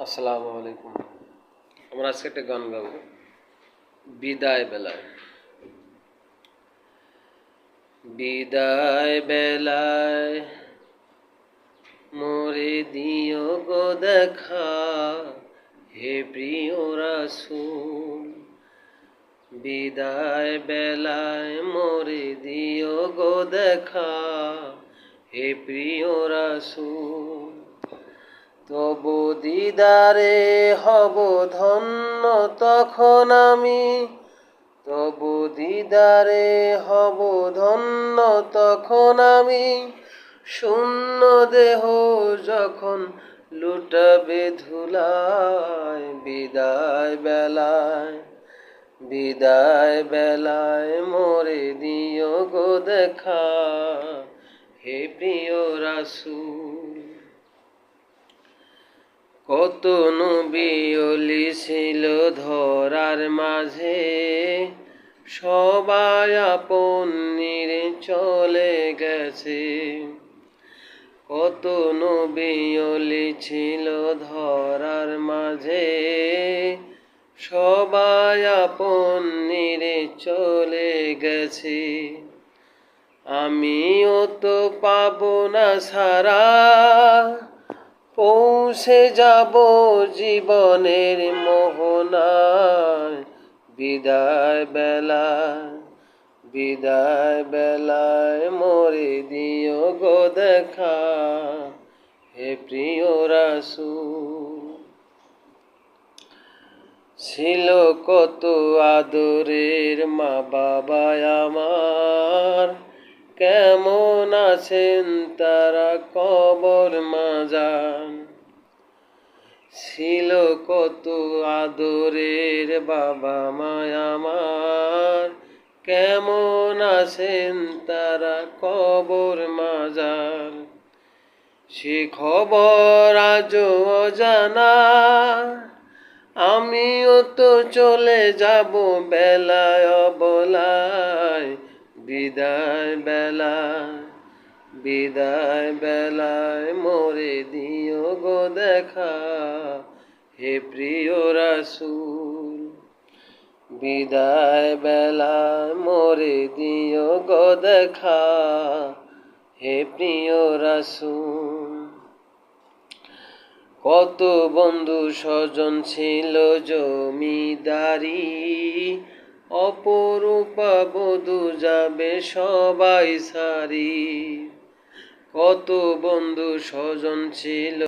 আসসালামু আলাইকুম। আমরা আজকে একটা গান গাবো, বিদায় বেলায়। বিদায় বেলায় মোরে দিও গো দেখা, হে প্রিয় রাসূল। বিদায় বেলায় মোরে দিও গো দেখা, হে প্রিয় রাসূল। তবু দিদারে হব ধন্য তখন আমি, তবু দিদারে হব ধন্য তখন আমি। শূন্য দেহ যখন লুটাবে ধুলায়, বিদায় বেলায়, বিদায় বেলায় মোরে দিও গো দেখা, হে প্রিয় রাসূল। কত নবী ওলি ছিল ধরার মাঝে, সবাই আপন নিরে চলে গেছে। কত নবী ওলি ছিল ধরার মাঝে, সবাই আপন নিরে চলে গেছে। আমিও তো পাবো না সারা, পৌঁছে যাব জীবনের মোহনায়। বিদায় বেলায়, বিদায় বেলায় মোরে দিও গো দেখা, হে প্রিয় রাসূল। ছিল কত আদরের মা বাবা আমার, কেমন আছেন তারা কবর মাজান। ছিল কত আদরের বাবা মা আমার, কেমন আছেন তারা কবর মাজান। সে খবর আজও অজানা, আমিও তো চলে যাব বেলায় অবলায়। বিদায় বেলায়, বিদায় বেলায় মোরে দিও গো দেখা, হে প্রিয় রাসূল। বিদায় বেলায় মোরে দিও গো দেখা, হে প্রিয় রাসূল। কত বন্ধু স্বজন ছিল জমিদারি, অপরূপা বধূ যাবে সবাই সারি। কত বন্ধু স্বজন ছিল